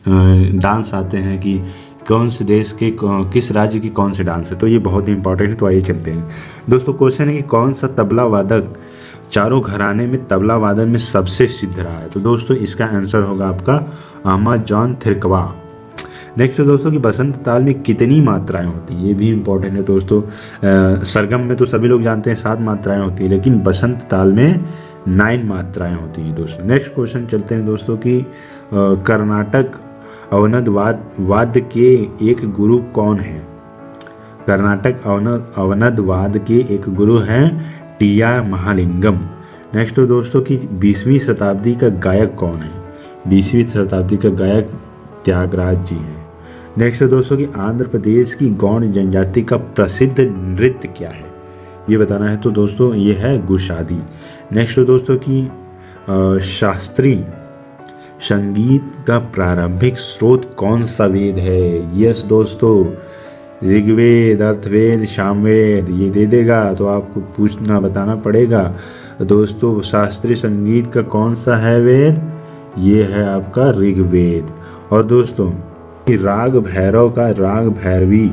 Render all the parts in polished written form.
Dance आते हैं कि कौन से देश के किस राज्य की कौन से डांस है, तो ये बहुत ही इंपॉर्टेंट है। तो आइए चलते हैं दोस्तों। क्वेश्चन है कि कौन सा तबला वादक चारों घराने में तबला वादन में सबसे सिद्ध रहा है। तो दोस्तों इसका आंसर होगा आपका अहमद जॉन थिरकवा। नेक्स्ट दोस्तों कि बसंत ताल में कितनी मात्राएं होती हैं, ये भी इंपॉर्टेंट है दोस्तों। सरगम में तो सभी लोग जानते हैं 7 मात्राएं होती है, लेकिन बसंत ताल में 9 मात्राएं होती हैं दोस्तों। नेक्स्ट क्वेश्चन चलते हैं दोस्तों कि कर्नाटक अवनद वाद्य के एक गुरु कौन है। कर्नाटक अवनद वाद्य के एक गुरु हैं टी.आर. महालिंगम। नेक्स्ट दोस्तों कि 20वीं शताब्दी का गायक कौन है। 20वीं शताब्दी का गायक त्यागराज जी हैं। नेक्स्ट दोस्तों कि आंध्र प्रदेश की गौड़ जनजाति का प्रसिद्ध नृत्य क्या है, ये बताना है। तो दोस्तों ये है गुशादी। नेक्स्ट दोस्तों कि शास्त्रीय संगीत का प्रारंभिक स्रोत कौन सा वेद है। यस दोस्तों, ऋग्वेद, अर्थवेद, सामवेद, ये दे देगा तो आपको पूछना बताना पड़ेगा। दोस्तों शास्त्रीय संगीत का कौन सा है वेद, ये है आपका ऋग्वेद। और दोस्तों राग भैरव का राग भैरवी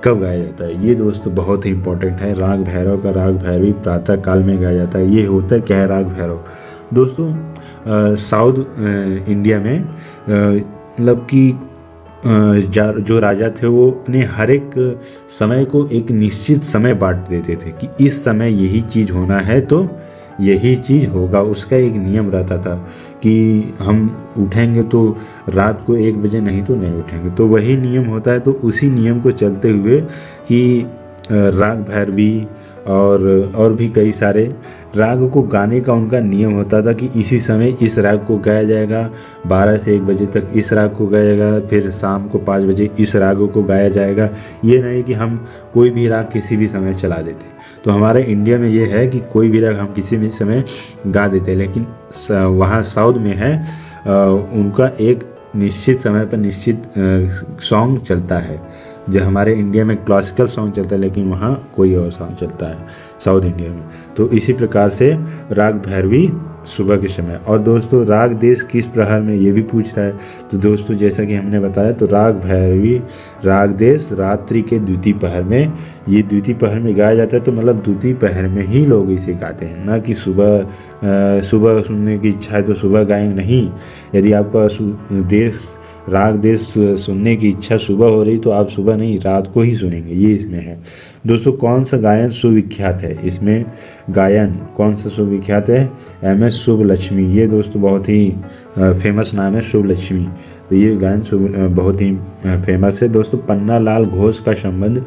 कब गाया जाता है, ये दोस्तों बहुत ही इंपॉर्टेंट है। राग भैरव का राग भैरवी प्रातः काल में गाया जाता है। ये होता है क्या है राग भैरव दोस्तों। साउथ इंडिया में मतलब कि जो राजा थे वो अपने हर एक समय को एक निश्चित समय बांट देते थे कि इस समय यही चीज़ होना है तो यही चीज़ होगा। उसका एक नियम रहता था कि हम उठेंगे तो रात को 1 बजे, नहीं तो नहीं उठेंगे, तो वही नियम होता है। तो उसी नियम को चलते हुए कि राग भैरवी और भी कई सारे राग को गाने का उनका नियम होता था कि इसी समय इस राग को गाया जाएगा, 12 से 1 बजे तक इस राग को गाएगा, फिर शाम को 5 बजे इस राग को गाया जाएगा। ये नहीं कि हम कोई भी राग किसी भी समय चला देते। तो हमारे इंडिया में ये है कि कोई भी राग हम किसी भी समय गा देते हैं, लेकिन वहाँ साउथ में है उनका एक निश्चित समय पर निश्चित सॉन्ग चलता है। जो हमारे इंडिया में क्लासिकल सॉन्ग चलता है, लेकिन वहाँ कोई और सॉन्ग चलता है साउथ इंडिया में। तो इसी प्रकार से राग भैरवी सुबह के समय। और दोस्तों राग देश किस प्रहर में, ये भी पूछ रहा है। तो दोस्तों जैसा कि हमने बताया, तो राग भैरवी राग देश रात्रि के द्वितीय पहर में, ये द्वितीय पहर में गाया जाता है। तो मतलब द्वितीय पहर में ही लोग इसे गाते हैं, ना कि सुबह सुनने की इच्छा है तो सुबह गाएंगे, नहीं। यदि आपका राग देश सुनने की इच्छा सुबह हो रही तो आप सुबह नहीं रात को ही सुनेंगे, ये इसमें है। दोस्तों कौन सा गायन सुविख्यात है, इसमें गायन कौन सा सुविख्यात है। MS शुभलक्ष्मी, ये दोस्तों बहुत ही फेमस नाम है शुभलक्ष्मी। तो ये गायन बहुत ही फेमस है। दोस्तों पन्ना लाल घोष का संबंध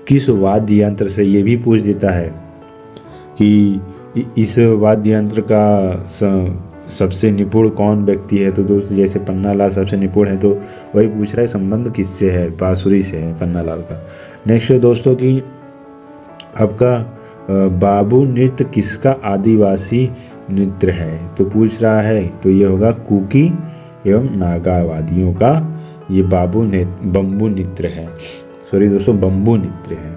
किस वाद्य यंत्र से, ये भी पूछ देता है कि इस वाद्य यंत्र का सबसे निपुण कौन व्यक्ति है। तो दोस्तों जैसे पन्ना लाल सबसे निपुण है, तो वही पूछ रहा है संबंध किससे है, बांसुरी से है पन्ना लाल का। नेक्स्ट दोस्तों कि आपका बाबू नृत्य किसका आदिवासी नृत्य है। तो पूछ रहा है, तो ये होगा कुकी एवं नागावादियों का ये बम्बू नृत्य है। सॉरी दोस्तों, बम्बू नृत्य है।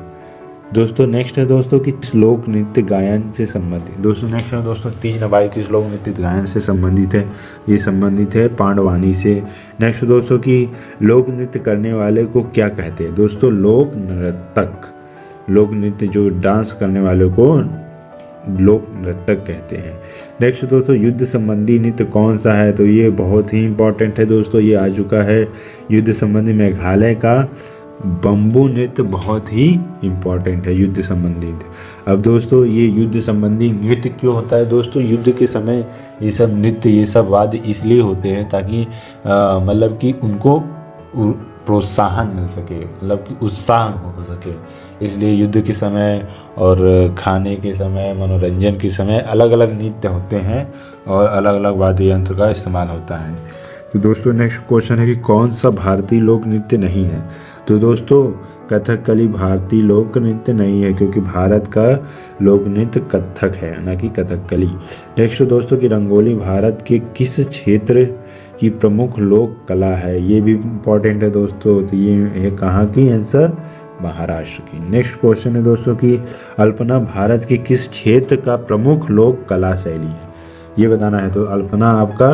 दोस्तों नेक्स्ट है दोस्तों कि श्लोक नृत्य गायन से संबंधित। दोस्तों नेक्स्ट है दोस्तों तीज नवाई की श्लोक नृत्य गायन से संबंधित है। ये संबंधित है पांडवानी से। नेक्स्ट दोस्तों कि लोक नृत्य करने वाले को क्या कहते हैं। दोस्तों लोक नर्तक, लोक नृत्य जो डांस करने वाले को लोक नर्तक कहते हैं। नेक्स्ट दोस्तों युद्ध संबंधी नृत्य कौन सा है। तो ये बहुत ही इंपॉर्टेंट है दोस्तों, ये आ चुका है युद्ध संबंधी। मेघालय का बम्बू नृत्य बहुत ही इम्पॉर्टेंट है युद्ध संबंधी नृत्य। अब दोस्तों ये युद्ध संबंधी नृत्य क्यों होता है। दोस्तों युद्ध के समय ये सब नृत्य, ये सब वाद्य इसलिए होते हैं ताकि मतलब कि उनको प्रोत्साहन मिल सके, मतलब कि उत्साह हो सके। इसलिए युद्ध के समय और खाने के समय, मनोरंजन के समय अलग अलग नृत्य होते हैं और अलग अलग वाद्य यंत्र का इस्तेमाल होता है। तो दोस्तों नेक्स्ट क्वेश्चन है कि कौन सा भारतीय लोक नृत्य नहीं है। तो दोस्तों कथकली भारतीय लोक नृत्य नहीं है, क्योंकि भारत का लोक नृत्य कथक है, ना कि कथकली। नेक्स्ट दोस्तों कि रंगोली भारत के किस क्षेत्र की प्रमुख लोक कला है। ये भी इम्पोर्टेंट है दोस्तों। तो ये है कहाँ की आंसर, महाराष्ट्र की। नेक्स्ट क्वेश्चन है दोस्तों कि अल्पना भारत के किस क्षेत्र का प्रमुख लोक कला शैली है। ये बताना है। तो अल्पना आपका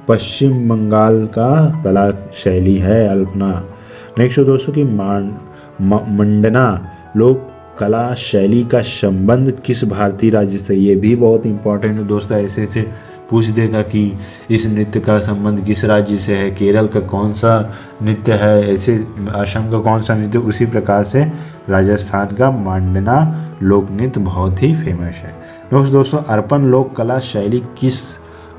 पश्चिम बंगाल का कला शैली है अल्पना। नेक्स्ट दोस्तों की मंडना लोक कला शैली का संबंध किस भारतीय राज्य से, ये भी बहुत इंपॉर्टेंट है दोस्तों। ऐसे ऐसे पूछ देगा कि इस नृत्य का संबंध किस राज्य से है, केरल का कौन सा नृत्य है, ऐसे असम का कौन सा नृत्य, उसी प्रकार से राजस्थान का मांडना लोक नृत्य बहुत ही फेमस है। दोस्तों अर्पण लोक कला शैली किस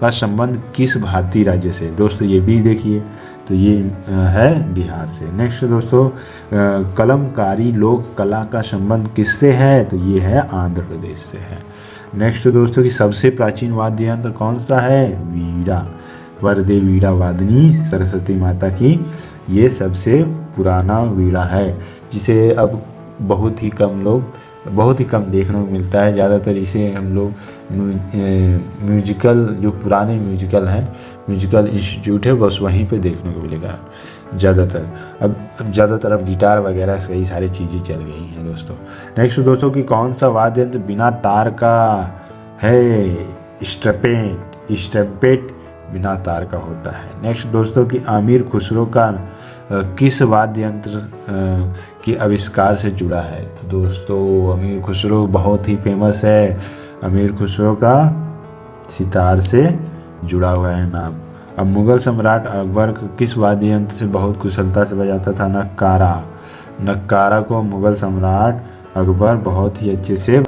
का संबंध किस भारतीय राज्य से, दोस्तों ये भी देखिए, तो ये है बिहार से। नेक्स्ट दोस्तों कलमकारी लोक कला का संबंध किससे है, तो ये है आंध्र प्रदेश से है। नेक्स्ट दोस्तों की सबसे प्राचीन वाद्य यंत्र कौन सा है, वीणा। वरदे वीणा वादनी सरस्वती माता की ये सबसे पुराना वीणा है, जिसे अब बहुत ही कम देखने को मिलता है। ज़्यादातर इसे हम लोग म्यूजिकल जो पुराने म्यूजिकल हैं, म्यूजिकल इंस्टीट्यूट है, बस वहीं पे देखने को मिलेगा ज़्यादातर। अब गिटार वगैरह कई सारी चीज़ें चल गई हैं दोस्तों। नेक्स्ट दोस्तों कि कौन सा वाद्य यंत्र बिना तार का है, स्ट्रम्पेट बिना तार का होता है। नेक्स्ट दोस्तों कि अमीर खुसरो का किस वाद्य यंत्र की आविष्कार से जुड़ा है, तो दोस्तों अमीर खुसरो बहुत ही फेमस है, अमीर खुसरो का सितार से जुड़ा हुआ है नाम। अब मुगल सम्राट अकबर किस वाद्य यंत्र से बहुत कुशलता से बजाता था, नक्कारा को मुगल सम्राट अकबर बहुत ही अच्छे से